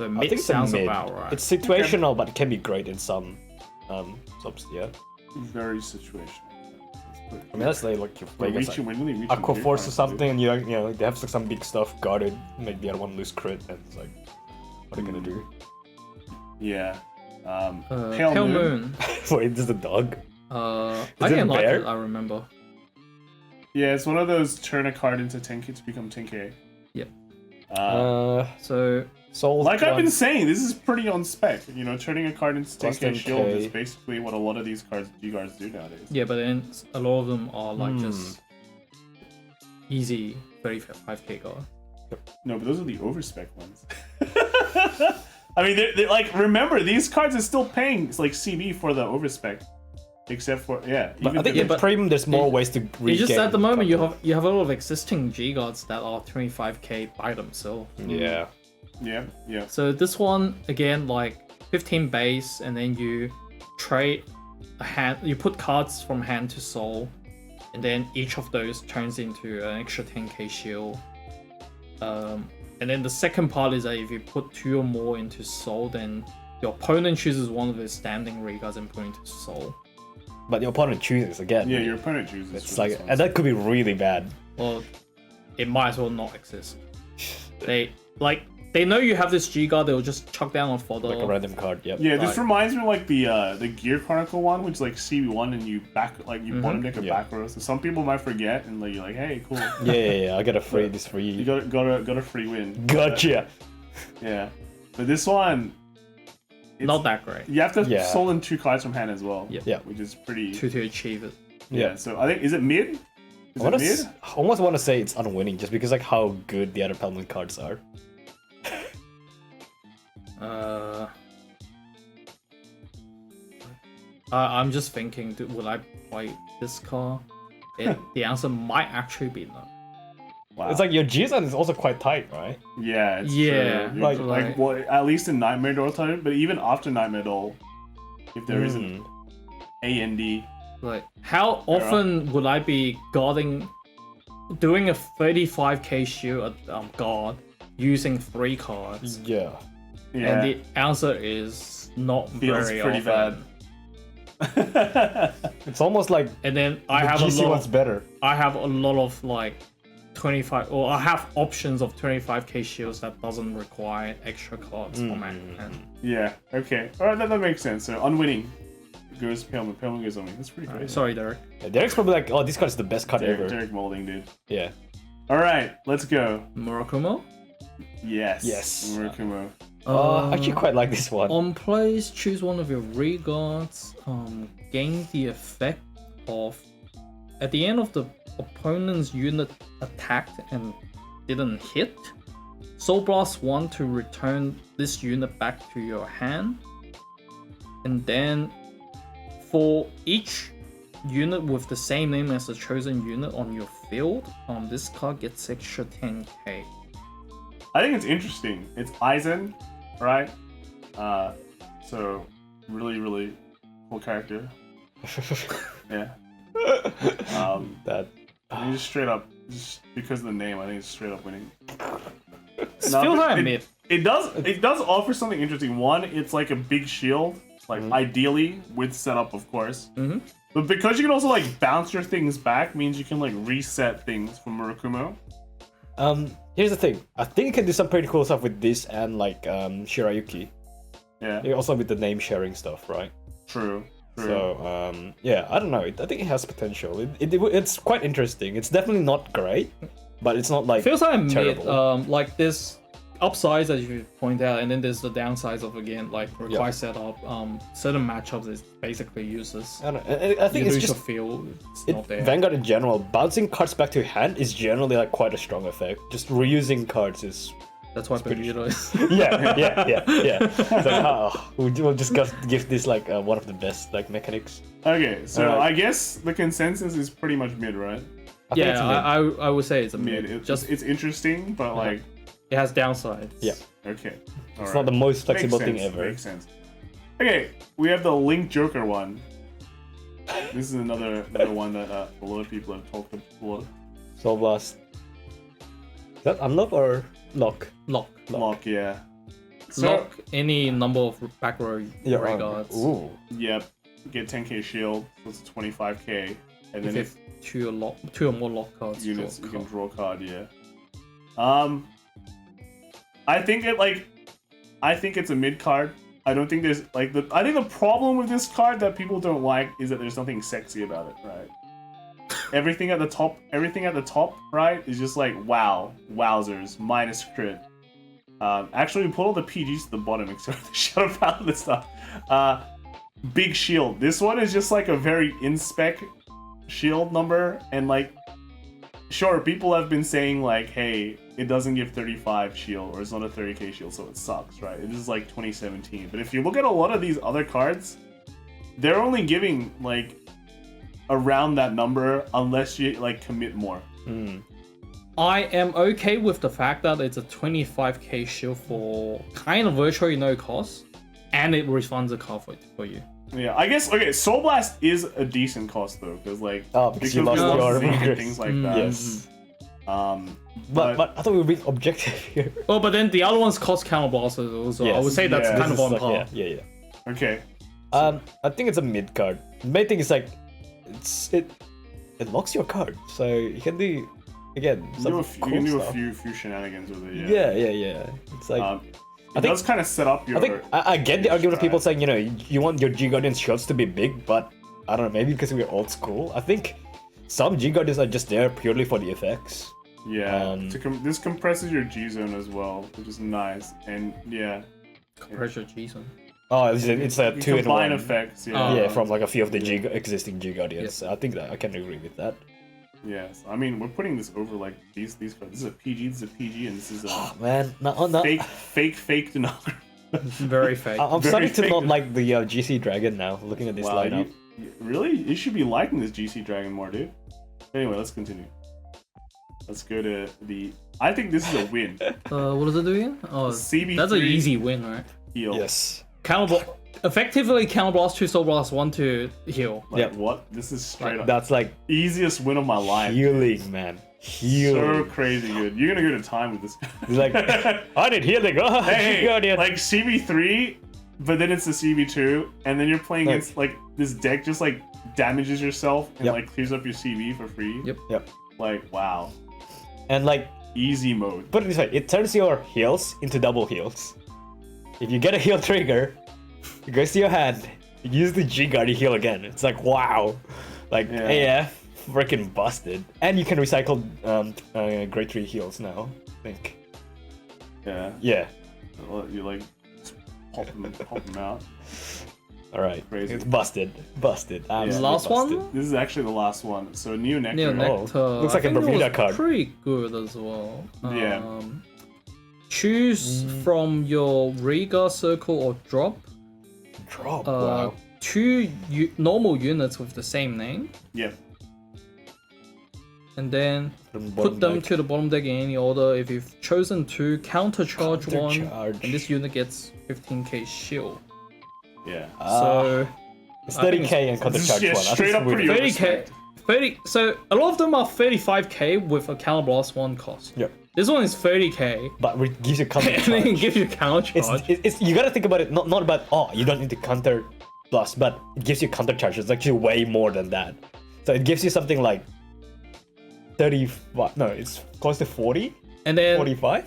I mid think it's a sounds mid. about right. It's situational, but it can be great in some subs. Yeah. Very situational. I mean, that's like your We're Vegas, reaching, when really reaching Aqua gear Force or cards, something, and you know they have like some big stuff guarded, make the other one lose crit, and it's like, what are you gonna do? dude. Yeah. Pale Moon. Wait, this is a dog. I it a didn't like bear? it, I remember. Yeah, it's one of those turn a card into 10k to become 10k. Yep. So Soul. Like I've been saying, this is pretty on spec. You know, turning a card into Plus 10k shield 10K. is basically what a lot of these cards G-Guards do nowadays. Yeah, but then a lot of them are like just easy 35k guard. No, but those are the overspec ones. I mean, they're like, remember, these cards are still paying like CB for the overspec. Except for, yeah. But I think the- in Premium, there's more ways to regain. It's just at the moment control. you have a lot of existing G guards that are 25k by themselves. Yeah. Yeah. So this one again, like 15 base, and then you trade a hand. You put cards from hand to soul, and then each of those turns into an extra 10k shield. And then the second part is that if you put 2 or more into soul, then your opponent chooses one of his standing regards and put into soul. But your opponent chooses again. Yeah, your opponent chooses. It's for like, this one. and that could be really bad. Well, it might as well not exist. They know you have this G guard. They'll just chuck down on fodder. Like a random card. Yep. Yeah, this Right. reminds me of like the Gear Chronicle one, which is like CB1 and you bottom deck a Yeah. back row. So some people might forget and like you're like, hey, cool. Yeah. I got a free. This free. You got a free win. Gotcha. Yeah, but this one, Not that great. you have to Yeah. soul in 2 cards from hand as well. Yep. Yeah. which is pretty. To achieve it. Yeah. So I think is it mid? Is I it mid? almost want to say it's unwinning just because like how good the other Paladin cards are. I'm just thinking, will I play this card? The answer might actually be no. Wow. It's like your G-Zone is also quite tight, right? Yeah, it's Yeah, true. like- like well, at least in Nightmare Duel time, but even after Nightmare Duel, if there isn't AND, Like, how often would I be doing a 35k shield guard using 3 cards? Yeah. yeah, And the answer is not feels very pretty often. bad. It's almost like And then I the have GC one's better. I have a lot of like 25, or I have options of 25k shields that doesn't require extra cards for my hand. Yeah. Okay. All right. That makes sense. So unwinning goes Paleman. Paleman goes on me. That's pretty great. Sorry, Derek. Yeah, Derek's probably like, oh, this card is the best card ever. Derek Molding, dude. Yeah. All right. Let's go. Murakumo. Yes. Yes. Murakumo. I actually quite like this one. On plays, choose one of your regards. Gain the effect of at the end of the opponent's unit attacked and didn't hit. Soul Blast 1 to return this unit back to your hand. And then for each unit with the same name as the chosen unit on your field, this card gets extra 10k. I think it's interesting. It's Aizen, right? So really cool character. Yeah. That I mean, just straight up, just because of the name, I think it's straight up winning. It No, feels but like mid. It does offer something interesting. One, it's like a big shield, like ideally with setup, of course. Mhm. But because you can also like bounce your things back, means you can like reset things from Murakumo. Here's the thing. I think you can do some pretty cool stuff with this and like Shirayuki. Yeah, Also with the name sharing stuff, right? true. So yeah, I don't know. I think it has potential. It's quite interesting. It's definitely not great, but it's not like Feels like mid, terrible. like this upsides as you point out, and then there's the downsides of again like require setup. Certain matchups is basically useless. I don't know. I think You it's lose just your feel. It's not there. Vanguard in general. Bouncing cards back to your hand is generally like quite a strong effect. Just reusing cards is That's why Bermuda is. yeah. So we'll just give this like one of the best like mechanics. Okay, so Alright. I guess the consensus is pretty much mid, right? I think it's Yeah, mid. I would say it's a Mid. mid. It's interesting, but like, It has downsides. Yeah. okay. It's not the most flexible thing ever. Makes sense. Okay, we have the Link Joker one. This is another one that a lot of people have talked about. Soul Blast. Is that unlock or lock? Lock, yeah. So, Lock any number of back row regards. Ooh. yep. get 10k shield, so it's 25k, and then If two or more lock cards, units, draw you a can card. draw a card. Yeah. I think it's a mid card. I don't think there's like I think the problem with this card that people don't like is that there's nothing sexy about it, right? everything at the top, right, is just like wowzers, minus crit. Actually, we put all the PGs to the bottom except for the Shadow Paladin stuff. Big shield. This one is just like a very in-spec shield number, and like, sure, people have been saying like, hey, it doesn't give 35 shield, or it's not a 30k shield, so it sucks, right? It is like 2017. But if you look at a lot of these other cards, they're only giving like around that number unless you like commit more. I am okay with the fact that it's a 25k shield for kind of virtually no cost, and it refunds the card for you. Yeah, I guess, okay, Soul Blast is a decent cost though, because like, because you lost we your Zeke and Reminders. things like that. Yes. But I thought we were being objective here. Oh, but then the other ones cost counterblasters also. I Yes. would say that's Yeah. kind This of is on par. like, yeah. okay, I think it's a mid card. The main thing is like, it locks your card, so you can do again. you Some can do a stuff. few shenanigans with it. Yeah. Yeah. It's like It does kind of set up your. I think I get the argument of people strat. saying, you know, you want your G Guardian shields to be big, but I don't know, maybe because we're old school. I think some G Guardians are just there purely for the effects. Yeah, this compresses your G zone as well, which is nice, and yeah. Pressure G-Zone. Oh, it's a You 2-in-1 combine effects, yeah. Yeah, from like a few of the existing G Guardians. I think that I can agree with that. Yes, I mean we're putting this over like these cards. This is a PG, this is a PG, and this is a Man, no. fake Denogre. Very fake. I'm Very starting to fake. not like the GC Dragon now, looking at this Wow, lineup. really? You should be liking this GC Dragon more, dude. Anyway, let's continue. Let's go to the. I think this is a win. What does it do again? Oh, CB3 that's an easy win, right? Heal. Yes. Effectively counterblast 2 Soul Blast 1 to heal. Like, Yep. what? This is straight up That's like easiest win of my life. healing, man. So Healing. crazy good. You're gonna go to time with this. He's like, I need healing. Oh, Hey, G Guardian. like CB3, but then it's the CB2, and then you're playing Like- against like this deck just like damages yourself and Yep. like clears up your CB for free. Yep. Like wow, And like, easy mode. put it this way, it turns your heals into double heals. If you get a heal trigger, it goes to your hand, you use the G Guardian heal again. It's like, wow. Like, Yeah. freaking busted. And you can recycle grade 3 heals now, I think. Yeah, Yeah. you like just pop them out. Alright. Crazy. It's busted. Busted. Absolutely Last busted. one? This is actually the last one. So Neo Nectar. Neo Oh, Nectar. looks like I a think it Bermuda was card. pretty good as well. Yeah. Choose from your Riga circle or drop Drop. Wow. 2 normal units with the same name, Yep. and then From put bottom them deck. to the bottom deck in any order. If you've chosen to countercharge one, Countercharge. and this unit gets 15k shield. Yeah. So It's I think 30k and This is, countercharge yeah, one. I think straight it's up weird. pretty 30k, 30. So a lot of them are 35k with a counterblast 1 cost. Yep. This one is 30k, But it gives you and then it countercharge. gives you countercharge. It's you gotta think about it not about you don't need to counter plus, but it gives you countercharge. It's actually way more than that. So it gives you something like 30. No, it's close to 40, And then 45.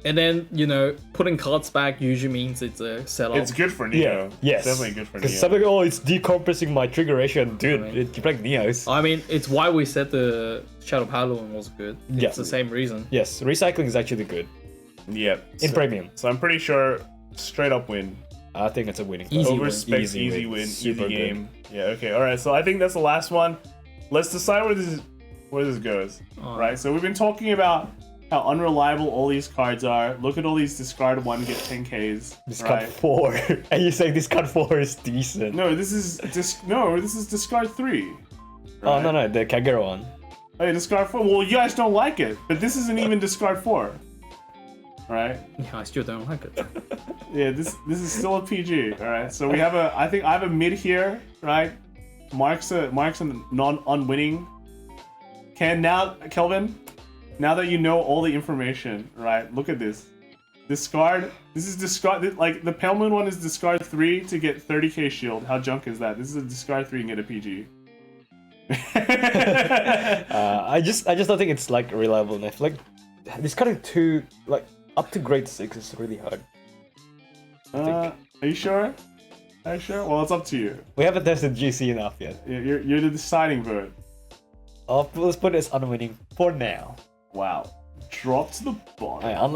And then, you know, putting cards back usually means it's a setup. It's good for Neo. Yes. It's definitely good for Neo. Because something, it's decompressing my trigger ratio, dude. Right. You're playing Neos. I mean, it's why we said the Shadow Paladin was good. Yeah. It's the same reason. Yes, recycling is actually good Yep. in premium. So I'm pretty sure straight up win. I think it's a winning. Easy card. win. Over specs, easy win, Super easy good. game. Yeah. Okay. All right. So I think that's the last one. Let's decide where this goes. Right. So we've been talking about how unreliable all these cards are. Look at all these discard 1 get 10Ks. This right? card 4, and you say this card 4 is decent. No, this is discard 3. Oh no, the Kagero one. Hey, discard 4. Well, you guys don't like it, but this isn't even discard 4. Right? Yeah, I still don't like it. Yeah, this is still a PG. All right. So we have I think I have a mid here, right? Mark's a non-unwinning. Kelvin, now that you know all the information, right? Look at this. Discard. This is discard. Like the Pale Moon one is discard 3 to get 30k shield. How junk is that? This is a discard 3 and get a PG. I just don't think it's like reliable enough. Like discarding 2 like up to grade 6 is really hard. Are you sure? Are you sure? Well, it's up to you. We haven't tested GC enough yet. You're the deciding vote. Let's put it as unwinning for now. Wow. Drop to the bottom.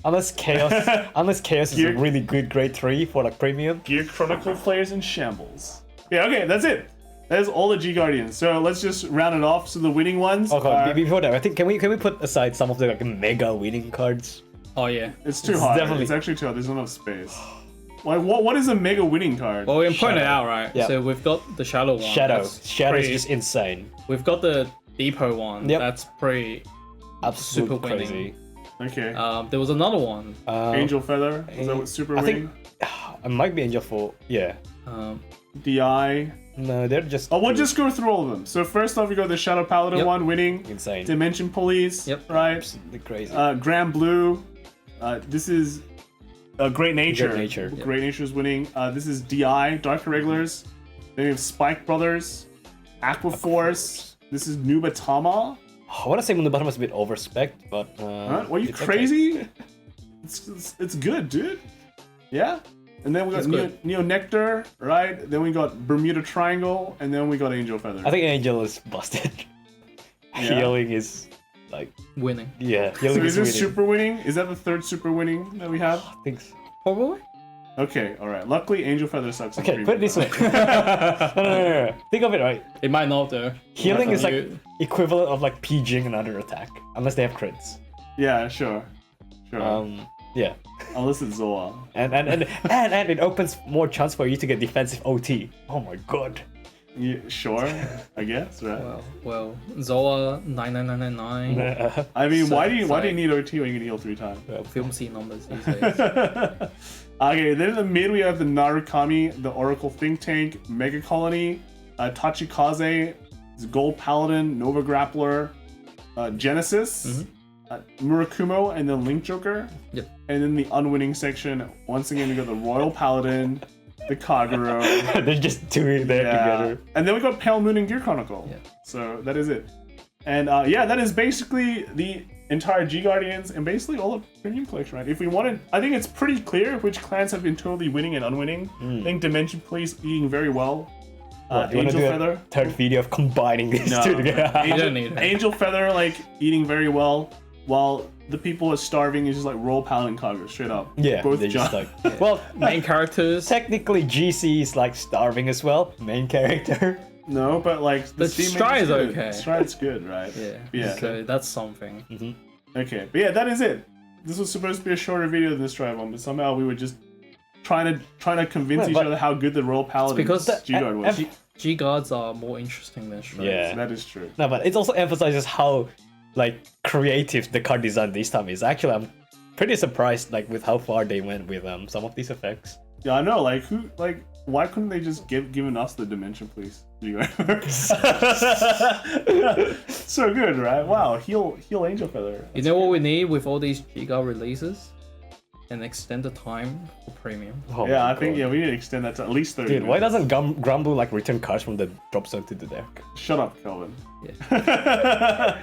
Unless chaos is a really good grade 3 for like premium. Gear Chronicle players in shambles. Yeah, okay, that's it. That is all the G Guardians. So let's just round it off. So the winning ones. Okay, are... before that, I think can we put aside some of the like mega winning cards? Oh yeah. It's too hard. Definitely... It's actually too hard. There's not enough space. Like what is a mega winning card? Well, we can point it out, right? Yep. So we've got the Shadow one. Shadow is pretty... just insane. We've got the Depot one. Yep. That's pretty Absolute super winning. crazy. Okay. There was another one. Angel Feather. Is that what super winning? It might be Angel for yeah. DI. No, they're just. Oh, we'll just go through all of them. So first off, we got the Shadow Paladin one winning. Insane. Dimension Police. Yep. Right. Absolutely crazy. Granblue. This is Great Nature. Great Nature. Great Nature is winning. This is DI, Dark Irregulars. Then we have Spike Brothers, Aqua Force. This is Nubatama. I want to say Murakumo is a bit overspec, but. Huh? What, are you crazy? Okay. It's good, dude. Yeah. And then we got Neo Nectar, right? Then we got Bermuda Triangle, and then we got Angel Feather. I think Angel is busted. Yeah. Healing is like winning. Yeah, so healing is this winning. super winning? Is that the third super winning that we have? I think so. Probably. Okay, all right. Luckily, Angel Feather sucks. Okay, put it this way. No. Think of it right. It might not though. Healing is like equivalent of like PGing another attack, unless they have crits. Yeah, sure. Yeah. Unless it's Zoa. And it opens more chance for you to get defensive OT. Oh my god. Yeah, sure, I guess, right? Well, Zoa 99999. I mean, why do you need OT when you can heal 3 times? Film C numbers these days. Okay, then in the mid we have the Narukami, the Oracle Think Tank, Megacolony, Tachikaze, Gold Paladin, Nova Grappler, Genesis, Murakumo, and then Link Joker. Yep. And then the unwinning section, once again we got the Royal Paladin, the Kagero. They're just doing that together. And then we got Pale Moon and Gear Chronicle. Yeah. So that is it. And yeah, that is basically the entire G Guardians and basically all the premium collection, right? If we wanted, I think it's pretty clear which clans have been totally winning and unwinning. I think Dimension Police eating very well. Angel Feather. Third video of combining these two together. You don't need it. Angel Feather like eating very well, while the people who are starving is just like Royal Paladin Kagero, straight up. Yeah, both just like well, main characters. Technically, GC is like starving as well. Main character. No, but like the Stride is okay. Stride's good, right? Yeah. So that's something. Okay, but yeah, that is it. This was supposed to be a shorter video than the Stride one, but somehow we were just trying to convince each other how good the Royal Paladin G-Guard was. G-Guards are more interesting than Strides. Yeah, that is true. No, but it also emphasizes how like creative the card design this time is. Actually, I'm pretty surprised like with how far they went with some of these effects. Yeah, I know. Like why couldn't they just given us the Dimension, please? So good, right? Wow, heal Angel Feather. You know what we need with all these G-Guard releases? An extended time for premium. Oh yeah, I think we need to extend that to at least 30 Dude, minutes. why doesn't Granblue like return cards from the drop zone to the deck? Shut up, Kelvin. Yeah.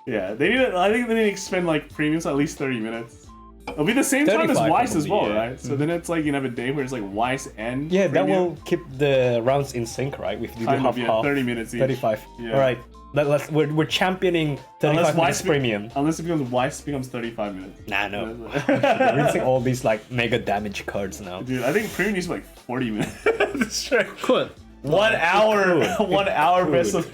Yeah, they need. I think they need to expend like premiums at least 30 minutes. It'll be the same time as Weiss as well, right? So then it's like you have a day where it's like Weiss and that premium. will keep the rounds in sync, right? If you do half 30 minutes each. 35. Yeah. All right. We're championing 35 minutes premium. Unless it becomes Weiss becomes 35 minutes. Nah, no. We're releasing all these like mega damage cards now. Dude, I think premium needs like 40 minutes. That's true. Could. 1 hour. 1 hour best of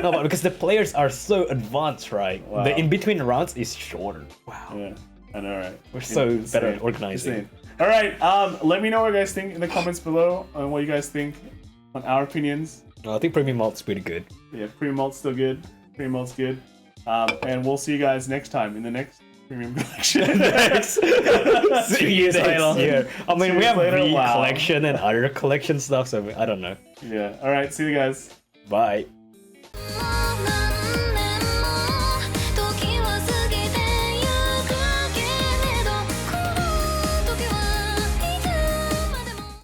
No, but because the players are so advanced, right? Wow. The in between rounds is shorter. Wow. Yeah, I know, right? We're so better at organizing. Insane. All right, let me know what you guys think in the comments below on what you guys think on our opinions. No, I think premium malt's pretty good. Yeah, premium malt's still good. Premium malt's good. And we'll see you guys next time in the next premium collection. See you next year. I mean, we have later. collection and other collection stuff, so I don't know. Yeah. All right. See you guys. Bye.